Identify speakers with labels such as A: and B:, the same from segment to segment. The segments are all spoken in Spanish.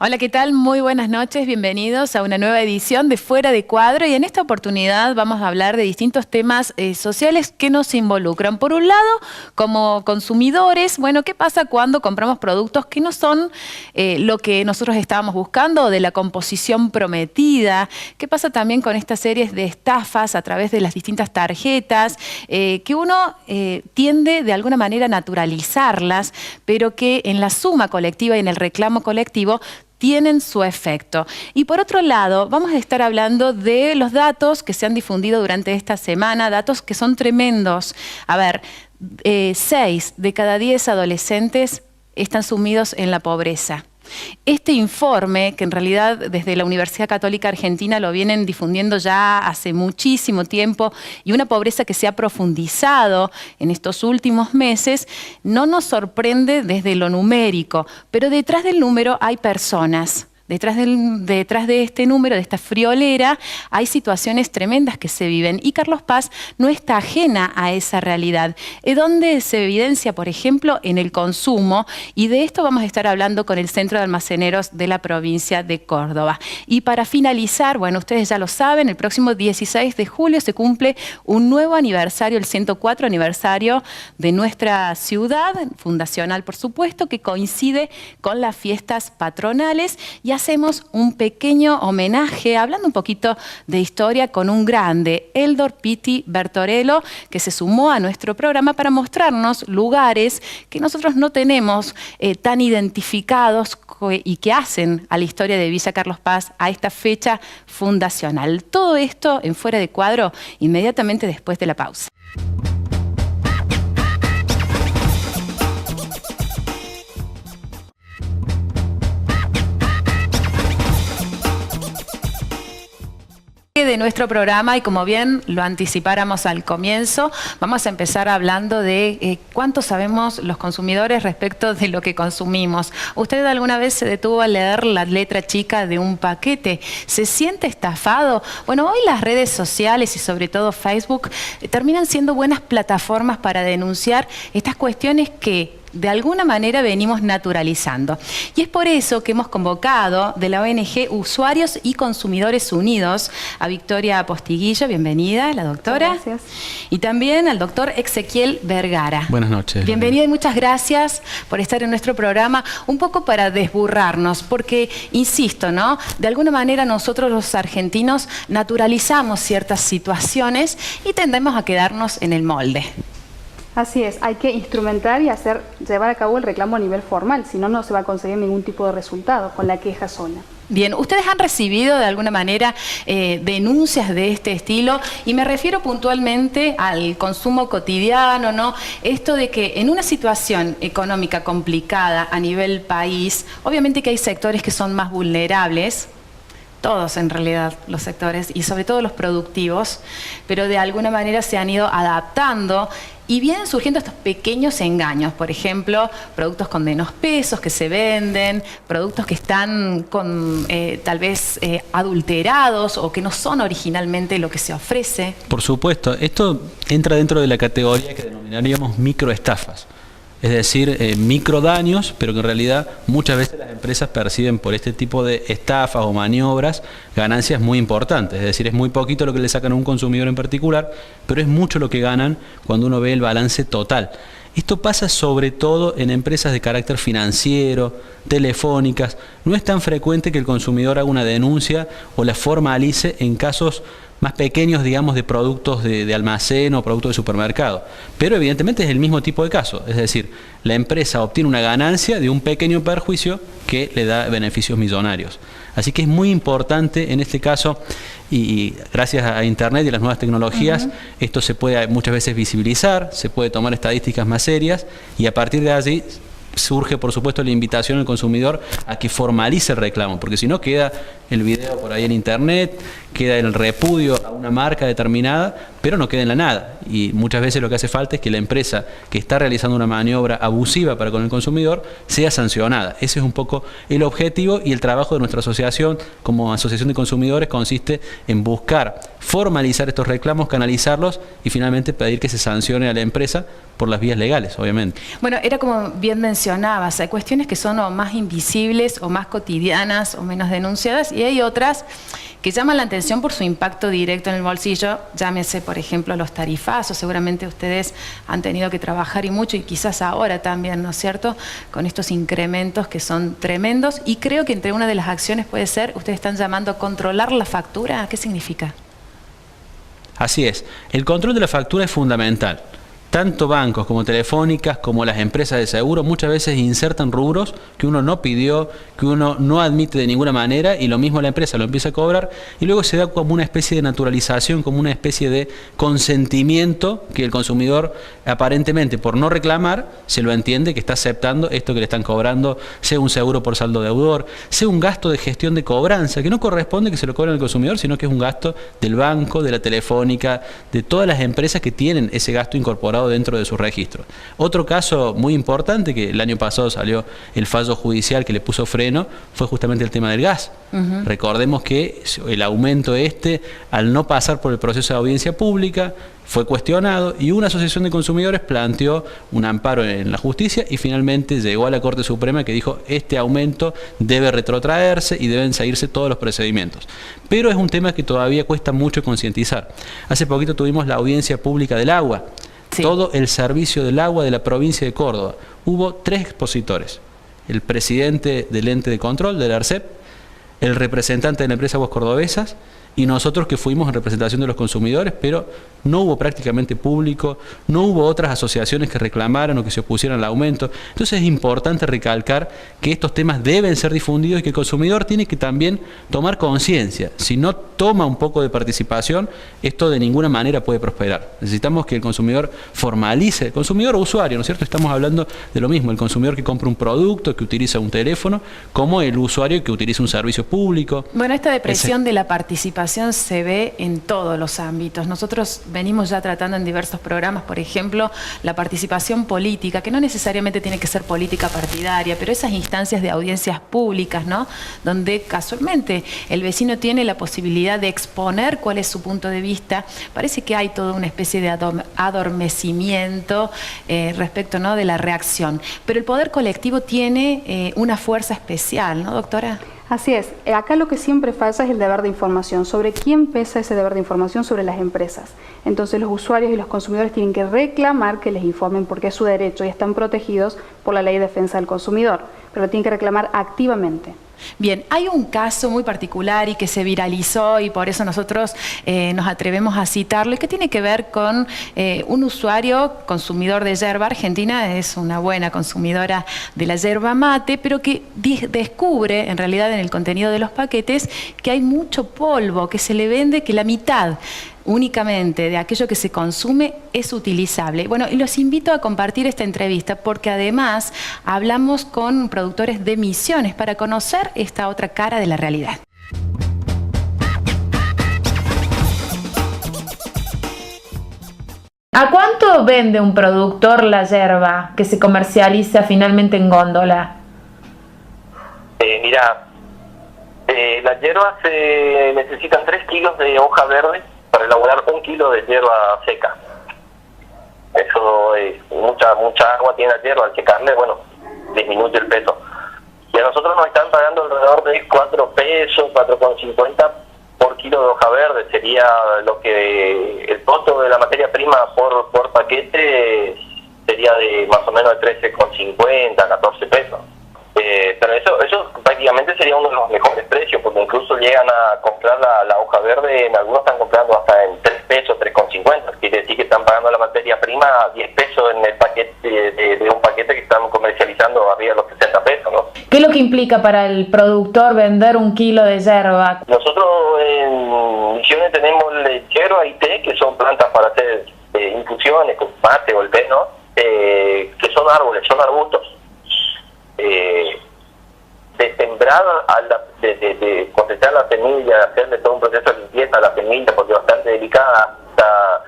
A: Hola, ¿qué tal? Muy buenas noches, bienvenidos a una nueva edición de Fuera de Cuadro y en esta oportunidad vamos a hablar de distintos temas sociales que nos involucran. Por un lado, como consumidores, bueno, ¿qué pasa cuando compramos productos que no son lo que nosotros estábamos buscando o de la composición prometida? ¿Qué pasa también con estas series de estafas a través de las distintas tarjetas que uno tiende de alguna manera a naturalizarlas, pero que en la suma colectiva y en el reclamo colectivo tienen su efecto? Y por otro lado, vamos a estar hablando de los datos que se han difundido durante esta semana, datos que son tremendos. A ver, 6 de cada 10 adolescentes están sumidos en la pobreza. Este informe, que en realidad desde la Universidad Católica Argentina lo vienen difundiendo ya hace muchísimo tiempo, y una pobreza que se ha profundizado en estos últimos meses, no nos sorprende desde lo numérico, pero detrás del número hay personas. Detrás de este número, de esta friolera, hay situaciones tremendas que se viven y Carlos Paz no está ajena a esa realidad. ¿Dónde se evidencia, por ejemplo, en el consumo? Y de esto vamos a estar hablando con el Centro de Almaceneros de la provincia de Córdoba. Y para finalizar, bueno, ustedes ya lo saben, el próximo 16 de julio se cumple un nuevo aniversario, el 104 aniversario de nuestra ciudad, fundacional por supuesto, que coincide con las fiestas patronales y hacemos un pequeño homenaje, hablando un poquito de historia, con un grande, Eldor Pitti Bertorello, que se sumó a nuestro programa para mostrarnos lugares que nosotros no tenemos tan identificados y que hacen a la historia de Villa Carlos Paz a esta fecha fundacional. Todo esto en Fuera de Cuadro, inmediatamente después de la pausa. De nuestro programa, y como bien lo anticipáramos al comienzo, vamos a empezar hablando de cuánto sabemos los consumidores respecto de lo que consumimos. ¿Usted alguna vez se detuvo a leer la letra chica de un paquete? ¿Se siente estafado? Bueno, hoy las redes sociales y sobre todo Facebook terminan siendo buenas plataformas para denunciar estas cuestiones que de alguna manera venimos naturalizando. Y es por eso que hemos convocado de la ONG Usuarios y Consumidores Unidos a Victoria Postiguillo, bienvenida, la doctora.
B: Muchas gracias.
A: Y también al doctor Ezequiel Vergara.
C: Buenas noches.
A: Bienvenido y muchas gracias por estar en nuestro programa, un poco para desburrarnos, porque, insisto, ¿no? De alguna manera nosotros los argentinos naturalizamos ciertas situaciones y tendemos a quedarnos en el molde.
B: Así es, hay que instrumentar y llevar a cabo el reclamo a nivel formal, si no, no se va a conseguir ningún tipo de resultado con la queja sola.
A: Bien, ¿ustedes han recibido de alguna manera denuncias de este estilo? Y me refiero puntualmente al consumo cotidiano, ¿no? Esto de que en una situación económica complicada a nivel país, obviamente que hay sectores que son más vulnerables, todos en realidad los sectores y sobre todo los productivos, pero de alguna manera se han ido adaptando y vienen surgiendo estos pequeños engaños, por ejemplo, productos con menos pesos que se venden, productos que están con tal vez adulterados o que no son originalmente lo que se ofrece.
C: Por supuesto, esto entra dentro de la categoría que denominaríamos microestafas. Es decir, microdaños, pero que en realidad muchas veces las empresas perciben por este tipo de estafas o maniobras ganancias muy importantes. Es decir, es muy poquito lo que le sacan a un consumidor en particular, pero es mucho lo que ganan cuando uno ve el balance total. Esto pasa sobre todo en empresas de carácter financiero, telefónicas. No es tan frecuente que el consumidor haga una denuncia o la formalice en casos más pequeños, digamos, de productos de almacén o productos de supermercado. Pero evidentemente es el mismo tipo de caso. Es decir, la empresa obtiene una ganancia de un pequeño perjuicio que le da beneficios millonarios. Así que es muy importante en este caso, y gracias a Internet y a las nuevas tecnologías, esto se puede muchas veces visibilizar, se puede tomar estadísticas más serias y a partir de allí surge, por supuesto, la invitación al consumidor a que formalice el reclamo, porque si no queda el video por ahí en Internet, queda el repudio a una marca determinada, pero no queda en la nada. Y muchas veces lo que hace falta es que la empresa que está realizando una maniobra abusiva para con el consumidor sea sancionada. Ese es un poco el objetivo y el trabajo de nuestra asociación como Asociación de Consumidores consiste en buscar formalizar estos reclamos, canalizarlos y finalmente pedir que se sancione a la empresa por las vías legales, obviamente.
A: Bueno, era como bien mencionado mencionabas, hay cuestiones que son o más invisibles o más cotidianas o menos denunciadas y hay otras que llaman la atención por su impacto directo en el bolsillo, llámese por ejemplo los tarifazos, seguramente ustedes han tenido que trabajar y mucho y quizás ahora también, ¿no es cierto?, con estos incrementos que son tremendos y creo que entre una de las acciones puede ser, ustedes están llamando a controlar la factura, ¿qué significa?
C: Así es, el control de la factura es fundamental. Tanto bancos como telefónicas como las empresas de seguro muchas veces insertan rubros que uno no pidió, que uno no admite de ninguna manera y lo mismo la empresa lo empieza a cobrar y luego se da como una especie de naturalización, como una especie de consentimiento que el consumidor aparentemente por no reclamar se lo entiende que está aceptando esto que le están cobrando, sea un seguro por saldo deudor, sea un gasto de gestión de cobranza que no corresponde que se lo cobren al consumidor, sino que es un gasto del banco, de la telefónica, de todas las empresas que tienen ese gasto incorporado dentro de sus registros. Otro caso muy importante, que el año pasado salió el fallo judicial que le puso freno, fue justamente el tema del gas. Recordemos que el aumento al no pasar por el proceso de audiencia pública, fue cuestionado y una asociación de consumidores planteó un amparo en la justicia y finalmente llegó a la Corte Suprema que dijo este aumento debe retrotraerse y deben seguirse todos los procedimientos. Pero es un tema que todavía cuesta mucho concientizar. Hace poquito tuvimos la audiencia pública del agua. Sí. Todo el servicio del agua de la provincia de Córdoba. Hubo 3 expositores. El presidente del ente de control, del ARCEP, el representante de la empresa Aguas Cordobesas y nosotros que fuimos en representación de los consumidores, pero no hubo prácticamente público, no hubo otras asociaciones que reclamaran o que se opusieran al aumento. Entonces es importante recalcar que estos temas deben ser difundidos y que el consumidor tiene que también tomar conciencia. Si no toma un poco de participación, esto de ninguna manera puede prosperar. Necesitamos que el consumidor formalice, el consumidor o usuario, ¿no es cierto? Estamos hablando de lo mismo, el consumidor que compra un producto, que utiliza un teléfono, como el usuario que utiliza un servicio público.
A: Bueno, esta depresión de la participación se ve en todos los ámbitos. Nosotros venimos ya tratando en diversos programas, por ejemplo, la participación política, que no necesariamente tiene que ser política partidaria, pero esas instancias de audiencias públicas, ¿no?, donde casualmente el vecino tiene la posibilidad de exponer cuál es su punto de vista. Parece que hay toda una especie de adormecimiento respecto, ¿no?, de la reacción. Pero el poder colectivo tiene una fuerza especial, ¿no, doctora?
B: Así es. Acá lo que siempre falla es el deber de información. ¿Sobre quién pesa ese deber de información? Sobre las empresas. Entonces los usuarios y los consumidores tienen que reclamar que les informen porque es su derecho y están protegidos por la Ley de Defensa del Consumidor, pero lo tienen que reclamar activamente.
A: Bien, hay un caso muy particular y que se viralizó y por eso nosotros nos atrevemos a citarlo y que tiene que ver con un usuario consumidor de yerba. Argentina es una buena consumidora de la yerba mate, pero que descubre en realidad en el contenido de los paquetes que hay mucho polvo, que se le vende que la mitad únicamente de aquello que se consume es utilizable. Bueno, y los invito a compartir esta entrevista porque además hablamos con productores de Misiones para conocer esta otra cara de la realidad. ¿A cuánto vende un productor la yerba que se comercializa finalmente en góndola?
D: Mira, la yerba se necesitan 3 kilos de hoja verde para elaborar 1 kilo de hierba seca. Eso es mucha agua tiene la hierba, al secarle, bueno, disminuye el peso. Y a nosotros nos están pagando alrededor de 4 pesos, 4,50 por kilo de hoja verde. Sería lo que el costo de la materia prima por paquete sería de más o menos de 13,50, 14 pesos. Pero eso prácticamente sería uno de los mejores precios, porque incluso llegan a comprar la hoja verde, en algunos están comprando hasta en 3 pesos, 3,50. Quiere decir que están pagando la materia prima 10 pesos en el paquete de un paquete que están comercializando arriba de los 60 pesos, ¿no?
A: ¿Qué es lo que implica para el productor vender 1 kilo de yerba?
D: Nosotros en Misiones tenemos yerba y té, que son plantas para hacer infusiones, con mate o el té, ¿no? Que son árboles, son arbustos. De sembrar, de cosechar la semilla, hacerle todo un proceso de limpieza a la semilla porque es bastante delicada, hasta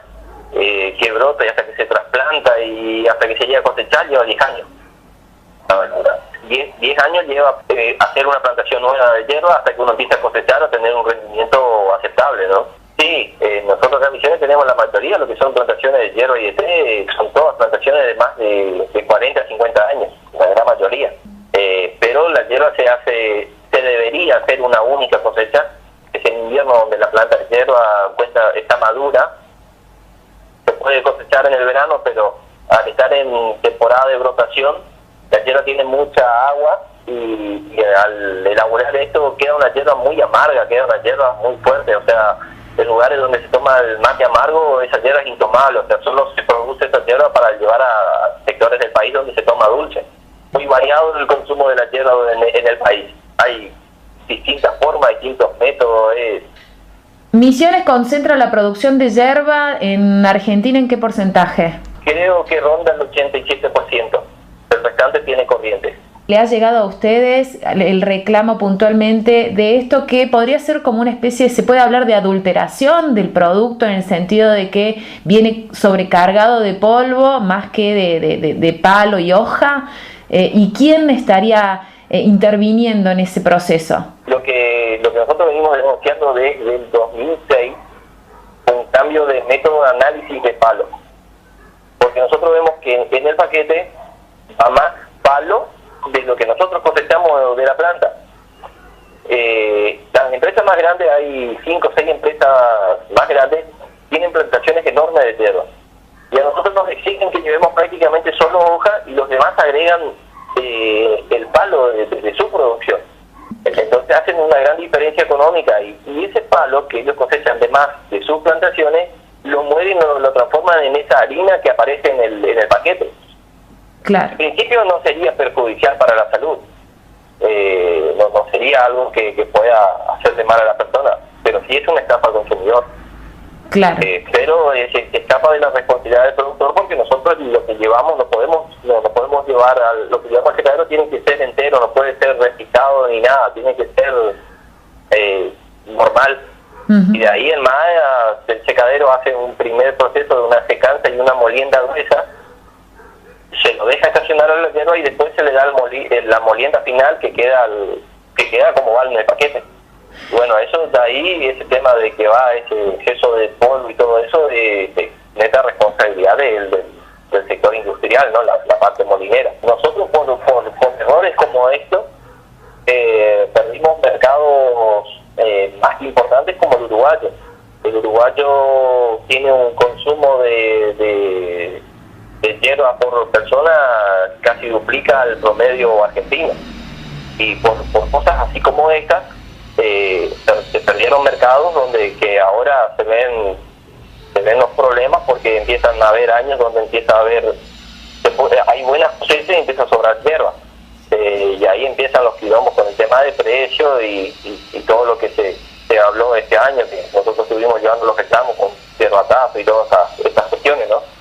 D: que brota y hasta que se trasplanta y hasta que se llega a cosechar lleva 10 años. 10 años lleva hacer una plantación nueva de hierba hasta que uno empieza a cosechar a tener un rendimiento aceptable, ¿no? Sí, nosotros acá en Misiones tenemos la mayoría, lo que son plantaciones de hierba y de té, son todas plantaciones de más de 40 a 50 años, la gran estar en el verano, pero al estar en temporada de brotación, la hierba tiene mucha agua y al elaborar esto queda una hierba muy amarga, queda una hierba muy fuerte, o sea, en lugares donde se toma el mate amargo, esa hierba es intomable, o sea, solo se produce esa hierba para llevar a sectores del país donde se toma dulce. Muy variado el consumo de la hierba en el país. Hay distintas formas, distintos métodos.
A: Misiones concentra la producción de yerba en Argentina, ¿en qué porcentaje?
D: Creo que ronda el 87%. El restante tiene corrientes.
A: ¿Le ha llegado a ustedes el reclamo puntualmente de esto que podría ser como una especie, se puede hablar de adulteración del producto en el sentido de que viene sobrecargado de polvo más que de palo y hoja? ¿Y quién estaría interviniendo en ese proceso?
D: Lo que nosotros venimos denunciando desde el 2006, un cambio de método de análisis de palo. Porque nosotros vemos que en el paquete va más palo de lo que nosotros cosechamos de la planta. Las empresas más grandes, hay 5 o 6 empresas más grandes, tienen plantaciones enormes de hierba. Y a nosotros nos exigen que llevemos prácticamente solo hoja y los demás agregan el palo de su producción. Entonces hacen una gran diferencia económica y ese palo que ellos cosechan de más de sus plantaciones, lo mueren o lo transforman en esa harina que aparece en el paquete.
A: Claro.
D: En principio no sería perjudicial para la salud, no sería algo que pueda hacerle mal a la persona, pero sí es una estafa al consumidor.
A: Claro.
D: Pero se escapa de la responsabilidad del productor, porque nosotros lo que llevamos no podemos llevar lo que llevamos al secadero tiene que ser entero, no puede ser reciclado ni nada, tiene que ser normal. Y de ahí en más el secadero hace un primer proceso de una secanza y una molienda gruesa, se lo deja estacionar al hierba y después se le da la molienda final que queda como va en el paquete. Bueno, eso de ahí, ese tema de que va ese exceso de polvo y todo eso, de neta responsabilidad del sector industrial, ¿no? La parte molinera. Nosotros por errores como estos perdimos mercados más importantes como el uruguayo. El uruguayo tiene un consumo de hierba por persona casi duplica el promedio argentino. Y por cosas así como estas, se perdieron mercados donde que ahora se ven los problemas, porque empiezan a haber años donde empieza a haber, hay buenas cosechas y empieza a sobrar hierba, y ahí empiezan los quilombos con el tema de precio y todo lo que se habló este año, que nosotros estuvimos llevando los reclamos con hierbatazo y todas estas cuestiones, ¿no?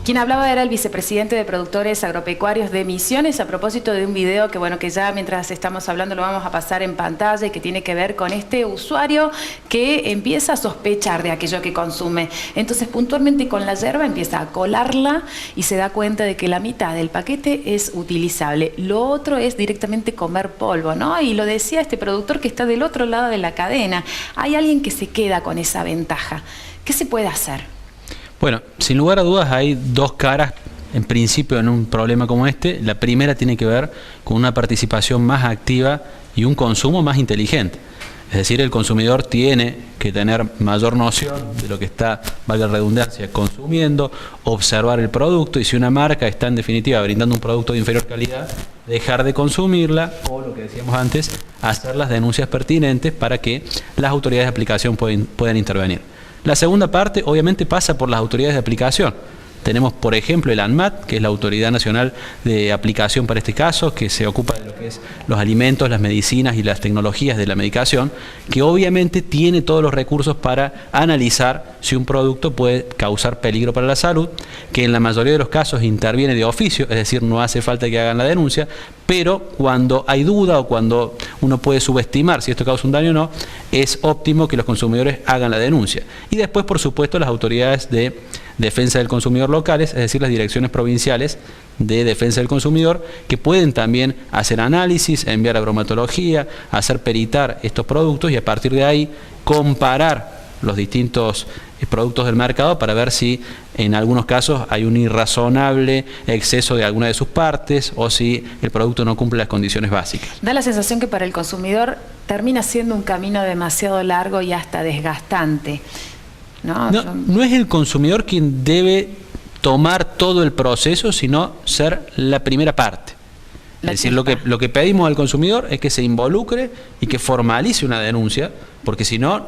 A: Quien hablaba era el vicepresidente de Productores Agropecuarios de Misiones, a propósito de un video que ya mientras estamos hablando lo vamos a pasar en pantalla y que tiene que ver con este usuario que empieza a sospechar de aquello que consume. Entonces puntualmente con la yerba empieza a colarla y se da cuenta de que la mitad del paquete es utilizable. Lo otro es directamente comer polvo, ¿no? Y lo decía este productor que está del otro lado de la cadena. Hay alguien que se queda con esa ventaja. ¿Qué se puede hacer?
C: Bueno, sin lugar a dudas hay dos caras en principio en un problema como este. La primera tiene que ver con una participación más activa y un consumo más inteligente. Es decir, el consumidor tiene que tener mayor noción de lo que está, valga la redundancia, consumiendo, observar el producto, y si una marca está en definitiva brindando un producto de inferior calidad, dejar de consumirla, o lo que decíamos antes, hacer las denuncias pertinentes para que las autoridades de aplicación puedan intervenir. La segunda parte obviamente pasa por las autoridades de aplicación. Tenemos, por ejemplo, el ANMAT, que es la Autoridad Nacional de Aplicación para este caso, que se ocupa de lo que es los alimentos, las medicinas y las tecnologías de la medicación, que obviamente tiene todos los recursos para analizar si un producto puede causar peligro para la salud, que en la mayoría de los casos interviene de oficio, es decir, no hace falta que hagan la denuncia, pero cuando hay duda o cuando uno puede subestimar si esto causa un daño o no, es óptimo que los consumidores hagan la denuncia. Y después, por supuesto, las autoridades de defensa del consumidor locales, es decir, las direcciones provinciales de defensa del consumidor, que pueden también hacer análisis, enviar a bromatología, hacer peritar estos productos y a partir de ahí comparar los distintos productos del mercado para ver si en algunos casos hay un irrazonable exceso de alguna de sus partes o si el producto no cumple las condiciones básicas.
A: Da la sensación que para el consumidor termina siendo un camino demasiado largo y hasta desgastante. No
C: es el consumidor quien debe tomar todo el proceso, sino ser la primera parte. Es decir, lo que pedimos al consumidor es que se involucre y que formalice una denuncia, porque si no,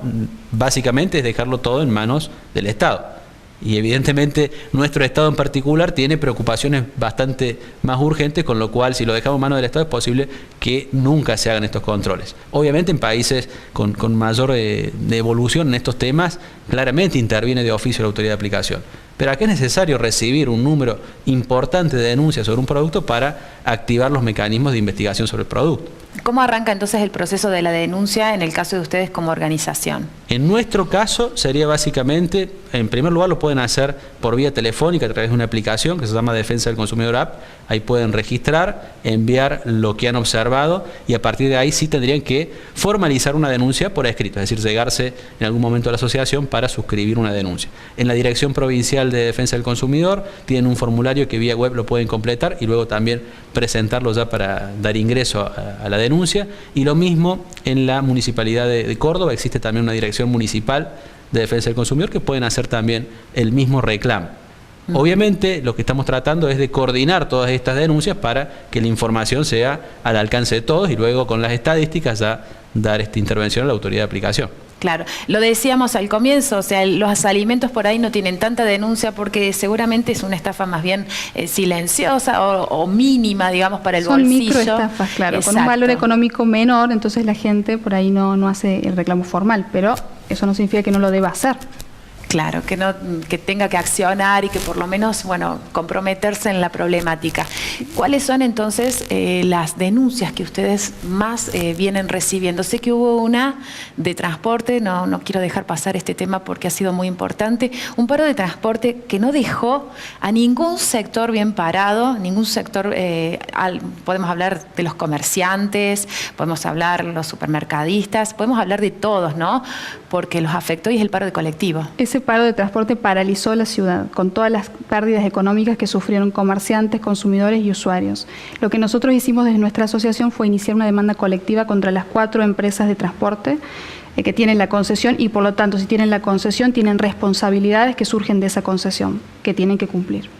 C: básicamente es dejarlo todo en manos del Estado. Y evidentemente nuestro Estado en particular tiene preocupaciones bastante más urgentes, con lo cual si lo dejamos en manos del Estado es posible que nunca se hagan estos controles. Obviamente en países con mayor evolución en estos temas, claramente interviene de oficio la autoridad de aplicación. Pero acá es necesario recibir un número importante de denuncias sobre un producto para activar los mecanismos de investigación sobre el producto.
A: ¿Cómo arranca entonces el proceso de la denuncia en el caso de ustedes como organización?
C: En nuestro caso sería básicamente, en primer lugar lo pueden hacer por vía telefónica a través de una aplicación que se llama Defensa del Consumidor App. Ahí pueden registrar, enviar lo que han observado y a partir de ahí sí tendrían que formalizar una denuncia por escrito, es decir, llegarse en algún momento a la asociación para suscribir una denuncia. En la Dirección Provincial de Defensa del Consumidor tienen un formulario que vía web lo pueden completar y luego también presentarlo ya para dar ingreso a la denuncia. Y lo mismo en la Municipalidad de Córdoba, existe también una Dirección Municipal de Defensa del Consumidor que pueden hacer también el mismo reclamo. Obviamente lo que estamos tratando es de coordinar todas estas denuncias para que la información sea al alcance de todos y luego con las estadísticas ya dar esta intervención a la autoridad de aplicación.
A: Claro, lo decíamos al comienzo, o sea, los alimentos por ahí no tienen tanta denuncia porque seguramente es una estafa más bien silenciosa o mínima, digamos, para el bolsillo.
B: Son microestafas, claro,
A: Exacto.
B: con un valor económico menor, entonces la gente por ahí no hace el reclamo formal, pero eso no significa que no lo deba hacer.
A: Claro, que tenga que accionar y que por lo menos, bueno, comprometerse en la problemática. ¿Cuáles son entonces las denuncias que ustedes más vienen recibiendo? Sé que hubo una de transporte, no quiero dejar pasar este tema porque ha sido muy importante, un paro de transporte que no dejó a ningún sector bien parado, ningún sector, podemos hablar de los comerciantes, podemos hablar de los supermercadistas, podemos hablar de todos, ¿no? Porque los afectó y es el paro de colectivo.
B: Ese paro de transporte paralizó la ciudad, con todas las pérdidas económicas que sufrieron comerciantes, consumidores y usuarios. Lo que nosotros hicimos desde nuestra asociación fue iniciar una demanda colectiva contra las 4 empresas de transporte que tienen la concesión y por lo tanto si tienen la concesión tienen responsabilidades que surgen de esa concesión, que tienen que cumplir.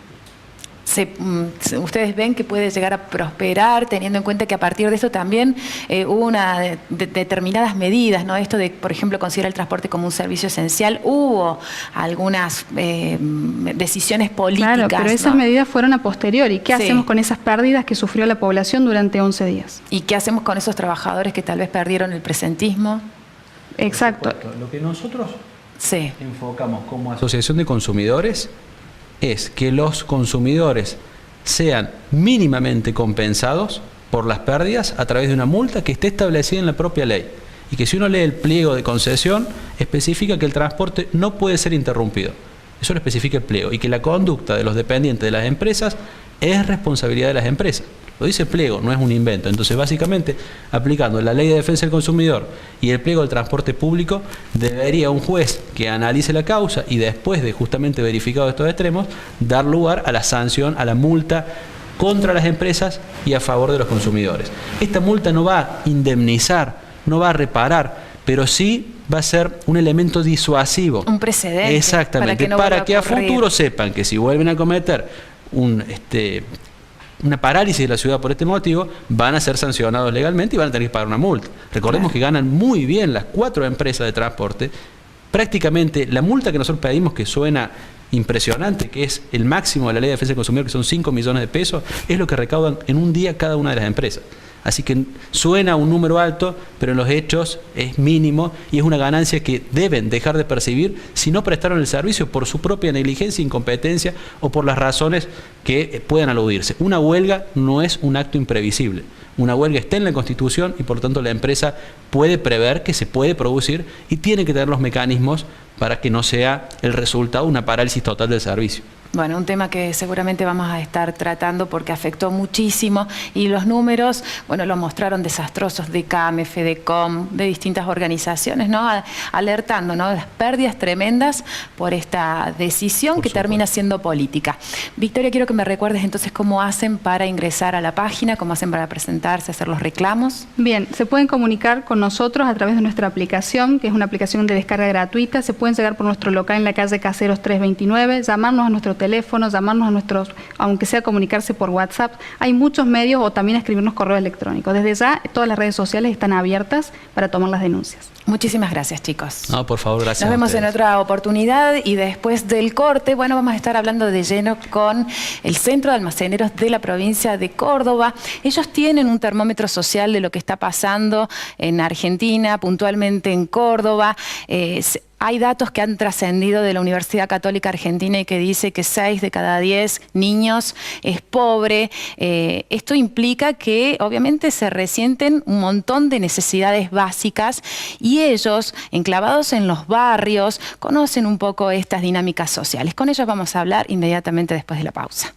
A: Ustedes ven que puede llegar a prosperar teniendo en cuenta que a partir de esto también hubo determinadas medidas, ¿no? Esto de, por ejemplo, considerar el transporte como un servicio esencial, hubo algunas decisiones políticas.
B: Claro, pero esas medidas fueron a posteriori. ¿Qué hacemos con esas pérdidas que sufrió la población durante 11 días?
A: ¿Y qué hacemos con esos trabajadores que tal vez perdieron el presentismo?
B: Exacto.
C: Lo que nosotros enfocamos como asociación de consumidores es que los consumidores sean mínimamente compensados por las pérdidas a través de una multa que esté establecida en la propia ley y que si uno lee el pliego de concesión especifica que el transporte no puede ser interrumpido. Eso lo especifica el pliego y que la conducta de los dependientes de las empresas es responsabilidad de las empresas. Lo dice el pliego, no es un invento. Entonces, básicamente, aplicando la Ley de Defensa del Consumidor y el pliego del transporte público, debería un juez que analice la causa y después de justamente verificado estos extremos, dar lugar a la sanción, a la multa contra las empresas y a favor de los consumidores. Esta multa no va a indemnizar, no va a reparar, pero sí va a ser un elemento disuasivo.
A: Un precedente.
C: Exactamente, para que a futuro sepan que si vuelven a cometer una parálisis de la ciudad por este motivo, van a ser sancionados legalmente y van a tener que pagar una multa. Recordemos que ganan muy bien las 4 empresas de transporte. Prácticamente la multa que nosotros pedimos, que suena impresionante, que es el máximo de la Ley de Defensa del Consumidor, que son 5 millones de pesos, es lo que recaudan en un día cada una de las empresas. Así que suena un número alto, pero en los hechos es mínimo y es una ganancia que deben dejar de percibir si no prestaron el servicio por su propia negligencia, incompetencia o por las razones que puedan aludirse. Una huelga no es un acto imprevisible. Una huelga está en la Constitución y por lo tanto la empresa puede prever que se puede producir y tiene que tener los mecanismos para que no sea el resultado una parálisis total del servicio.
A: Bueno, un tema que seguramente vamos a estar tratando porque afectó muchísimo y los números, bueno, lo mostraron desastrosos de CAME, FEDECOM, de distintas organizaciones, ¿no? Alertando, ¿no?, de las pérdidas tremendas por esta decisión que termina siendo política. Victoria, quiero que me recuerdes entonces cómo hacen para ingresar a la página, cómo hacen para presentarse, hacer los reclamos.
B: Bien, se pueden comunicar con nosotros a través de nuestra aplicación, que es una aplicación de descarga gratuita. Se pueden llegar por nuestro local en la calle Caseros 329, llamarnos a nuestro teléfono, llamarnos a nuestros, aunque sea comunicarse por WhatsApp. Hay muchos medios, o también escribirnos correo electrónico. Desde ya, todas las redes sociales están abiertas para tomar las denuncias.
A: Muchísimas gracias, chicos.
C: No, por favor, gracias.
A: Nos vemos en otra oportunidad y después del corte, bueno, vamos a estar hablando de lleno con el Centro de Almaceneros de la provincia de Córdoba. Ellos tienen un termómetro social de lo que está pasando en Argentina, puntualmente en Córdoba. Hay datos que han trascendido de la Universidad Católica Argentina y que dice que 6 de cada 10 niños es pobre. Esto implica que obviamente se resienten un montón de necesidades básicas y ellos, enclavados en los barrios, conocen un poco estas dinámicas sociales. Con ellos vamos a hablar inmediatamente después de la pausa.